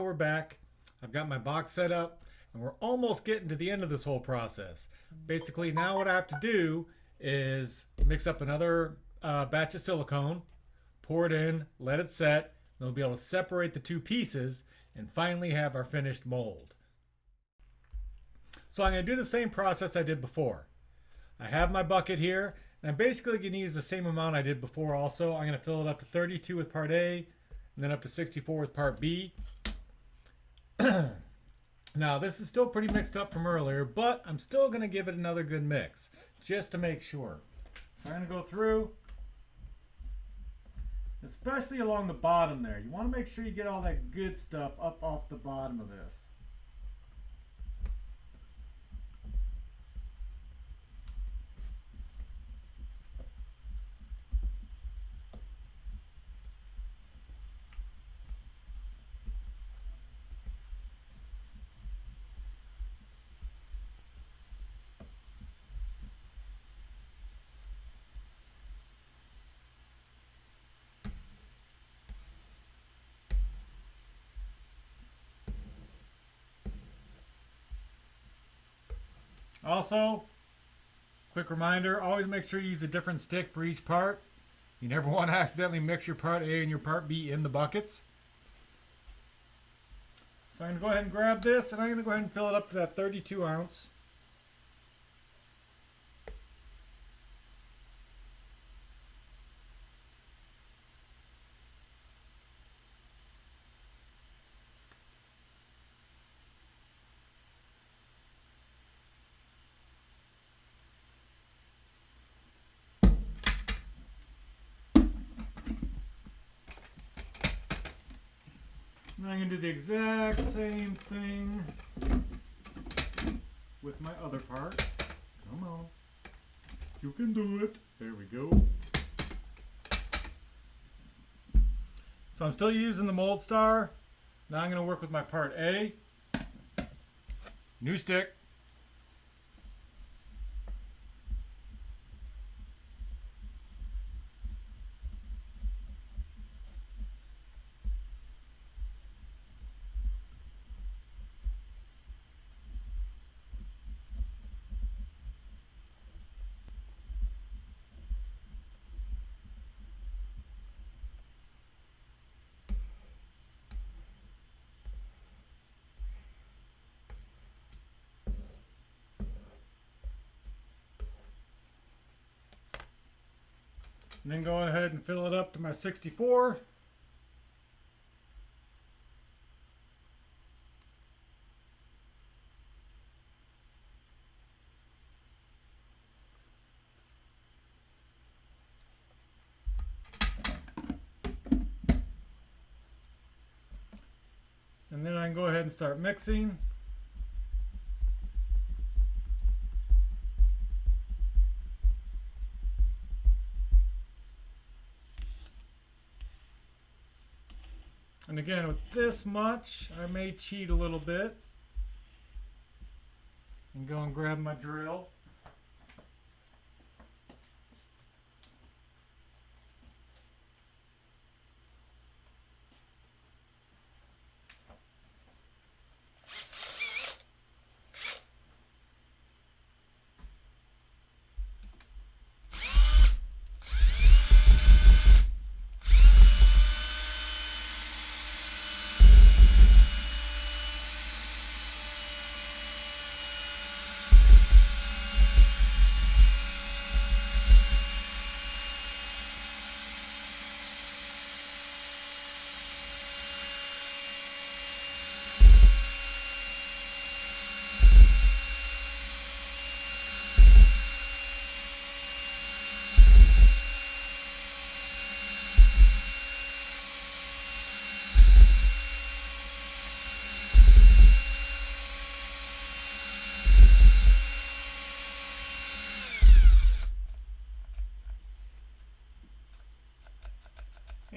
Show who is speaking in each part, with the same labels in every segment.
Speaker 1: we're back. I've got my box set up and we're almost getting to the end of this whole process. Basically, now what I have to do is mix up another batch of silicone, pour it in, let it set, and we'll be able to separate the two pieces and finally have our finished mold. So I'm going to do the same process I did before. I have my bucket here, and I'm basically going to use the same amount I did before also. I'm going to fill it up to 32 with part A, and then up to 64 with part B. Now this is still pretty mixed up from earlier, but I'm still going to give it another good mix, just to make sure. So I'm going to go through, especially along the bottom there. You want to make sure you get all that good stuff up off the bottom of this. Also, quick reminder, always make sure you use a different stick for each part. You never want to accidentally mix your part A and your part B in the buckets. So I'm going to go ahead and grab this, and I'm going to go ahead and fill it up to that 32 ounce. And I'm going to do the exact same thing with my other part. Come on. You can do it. There we go. So I'm still using the mold star. Now I'm going to work with my part A. New stick. And then go ahead and fill it up to my 64. And then I can go ahead and start mixing. And again, with this much, I may cheat a little bit and go and grab my drill.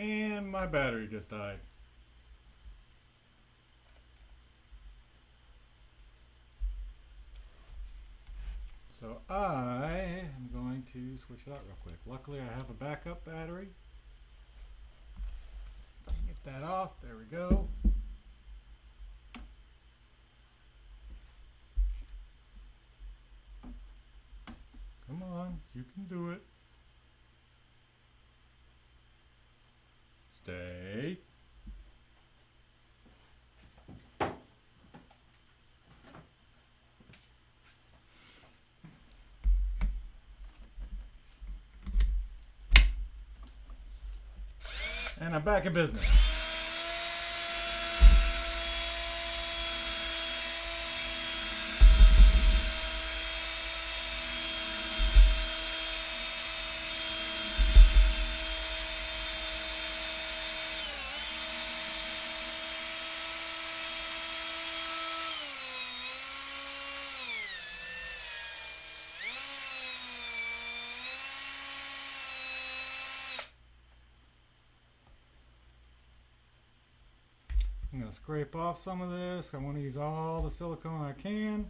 Speaker 1: And my battery just died. So I am going to switch it out real quick. Luckily I have a backup battery. Get that off. There we go. on. You can do it. Stay. And I'm back in business. I'm going to scrape off some of this. I want to use all the silicone I can.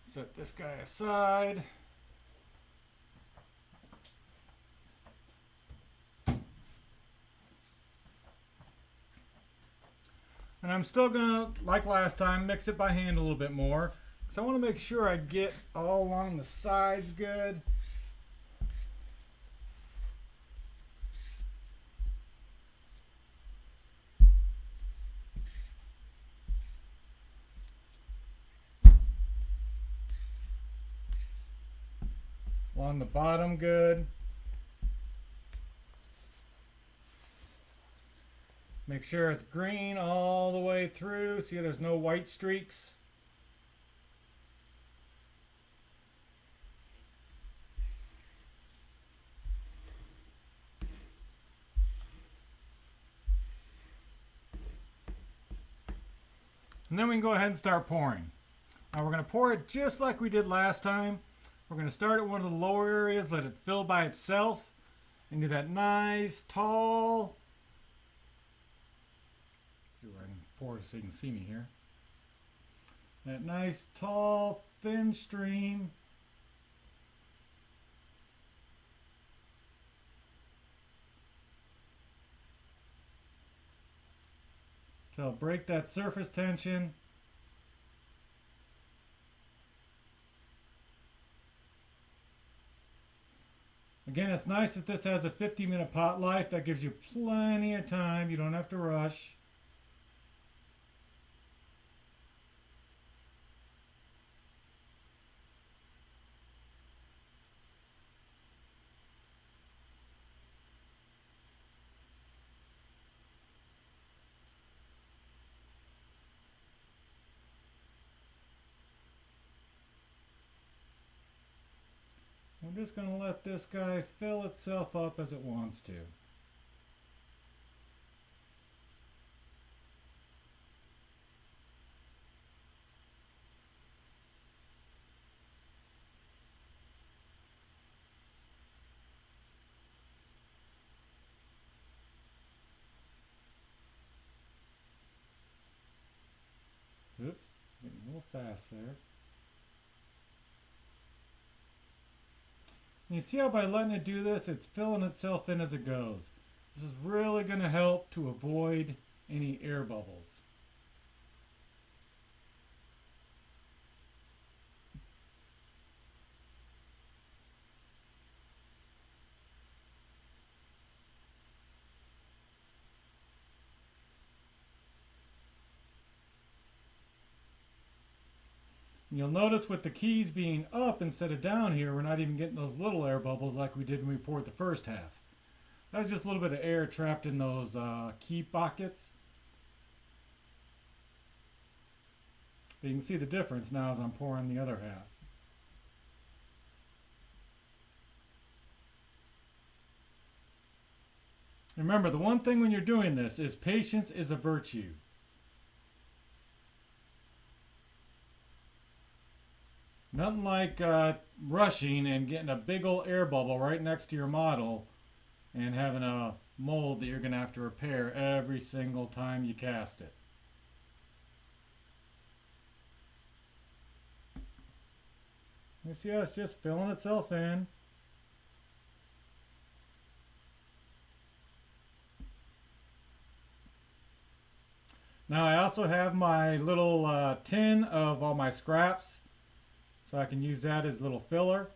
Speaker 1: Set this guy aside. And I'm still gonna, like last time, mix it by hand a little bit more. So I want to make sure I get all along the sides good. Along the bottom good. Make sure it's green all the way through. See, there's no white streaks. And then we can go ahead and start pouring. Now we're going to pour it just like we did last time. We're going to start at one of the lower areas, let it fill by itself, and do that nice, tall. See where I can pour so you can see me here. That nice, tall, thin stream. To break that surface tension. Again, it's nice that this has a 50-minute pot life. That gives you plenty of time. You don't have to rush. I'm just going to let this guy fill itself up as it wants to. Oops, getting a little fast there. And you see how by letting it do this, it's filling itself in as it goes. This is really going to help to avoid any air bubbles. And you'll notice with the keys being up instead of down here, we're not even getting those little air bubbles like we did when we poured the first half. That was just a little bit of air trapped in those key pockets. But you can see the difference now as I'm pouring the other half. Remember, the one thing when you're doing this is patience is a virtue. Nothing like rushing and getting a big old air bubble right next to your model and having a mold that you're going to have to repair every single time you cast it. You see how it's just filling itself in. Now I also have my little tin of all my scraps, so I can use that as a little filler.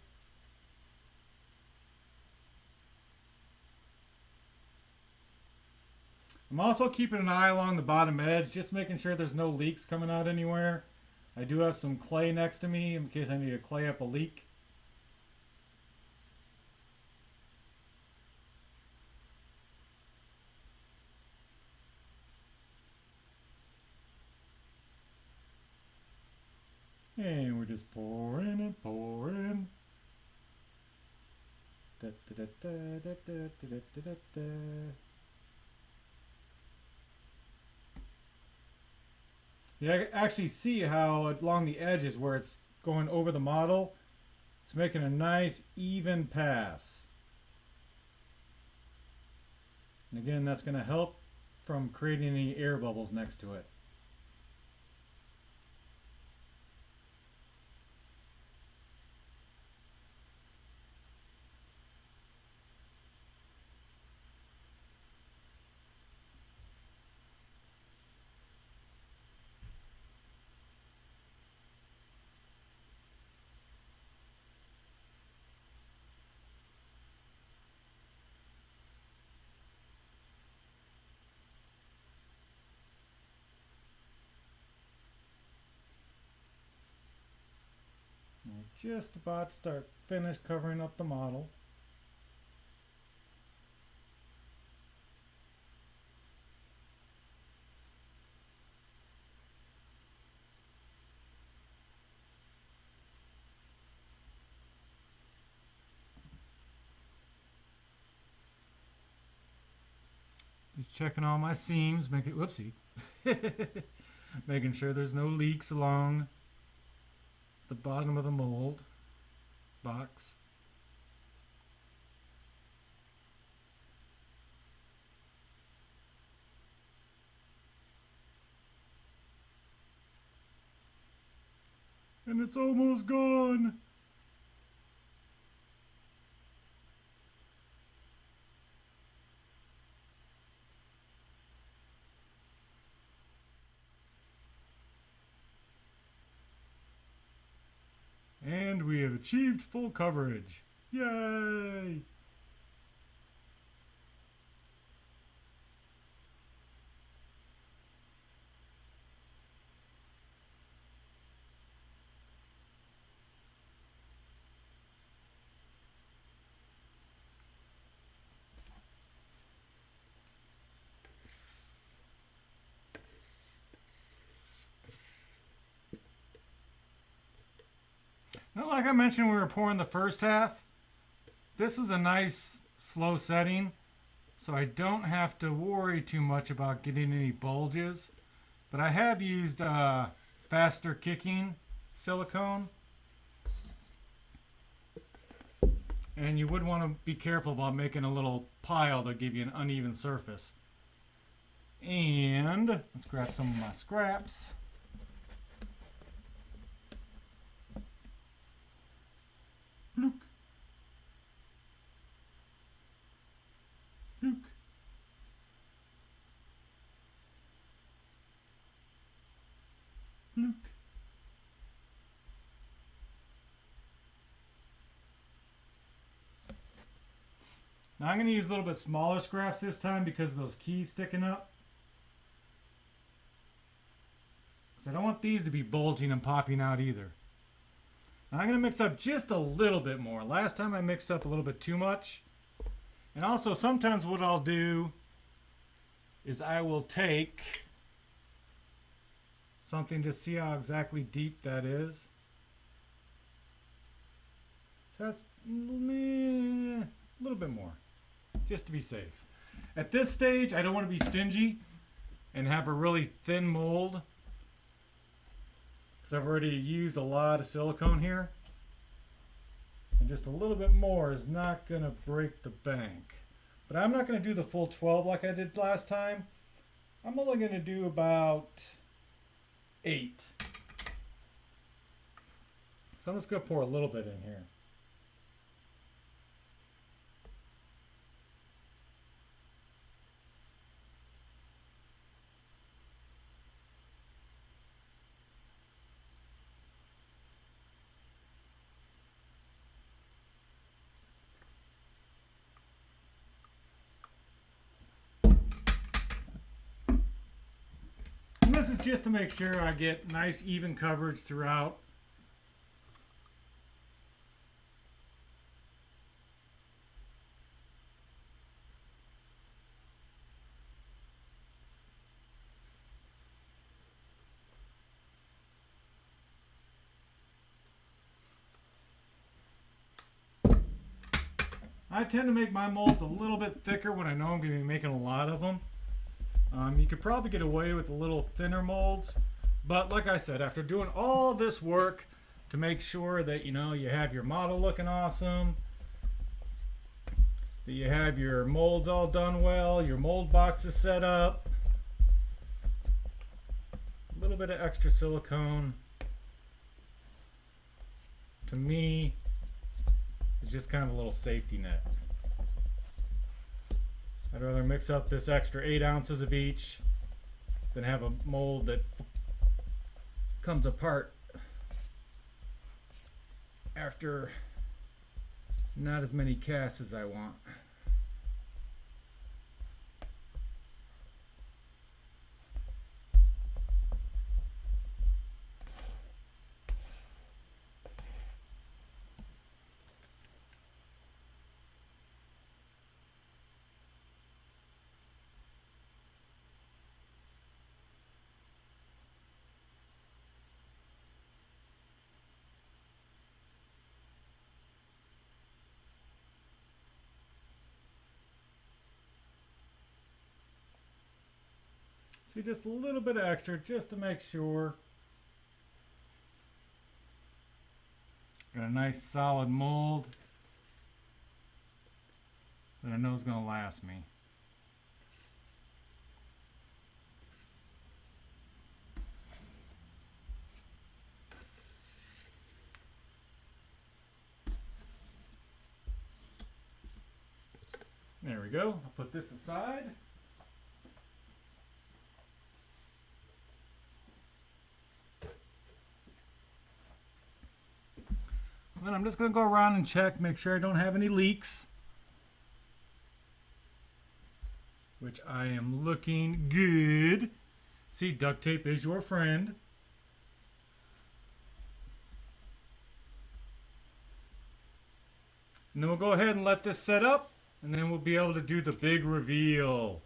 Speaker 1: I'm also keeping an eye along the bottom edge, just making sure there's no leaks coming out anywhere. I do have some clay next to me in case I need to clay up a leak. And we're just pouring and pouring. Da, da, da, da, da, da, da, da, da, da. You actually see how along the edges where it's going over the model, it's making a nice even pass. And again, that's going to help from creating any air bubbles next to it. We're just about to start finish covering up the model. Just checking all my seams, whoopsie, making sure there's no leaks along the bottom of the mold box. And it's almost gone. And we have achieved full coverage. Yay! Now, like I mentioned, we were pouring the first half. This is a nice slow setting, so I don't have to worry too much about getting any bulges. But I have used faster kicking silicone. And you would want to be careful about making a little pile to give you an uneven surface. And let's grab some of my scraps. Blook. Blook. Blook. Now I'm going to use a little bit smaller scraps this time because of those keys sticking up. Because I don't want these to be bulging and popping out either. Now I'm going to mix up just a little bit more. Last time I mixed up a little bit too much. And also sometimes what I'll do is I will take something to see how exactly deep that is. So that's a little bit more, just to be safe. At this stage, I don't want to be stingy and have a really thin mold, because I've already used a lot of silicone here. And just a little bit more is not going to break the bank. But I'm not going to do the full 12 like I did last time. I'm only going to do about 8. So I'm just going to pour a little bit in here. And this is just to make sure I get nice even coverage throughout. I tend to make my molds a little bit thicker when I know I'm going to be making a lot of them. You could probably get away with a little thinner molds, but like I said, after doing all this work to make sure that you have your model looking awesome, that you have your molds all done well, your mold boxes set up, a little bit of extra silicone to me is just kind of a little safety net. I'd rather mix up this extra 8 ounces of each than have a mold that comes apart after not as many casts as I want. See, just a little bit extra just to make sure. Got a nice solid mold that I know is going to last me. There we go. I'll put this aside. And then I'm just going to go around and check, make sure I don't have any leaks. Which I am looking good. See, duct tape is your friend. And then we'll go ahead and let this set up, and then we'll be able to do the big reveal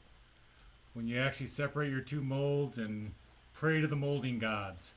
Speaker 1: when you actually separate your two molds and pray to the molding gods.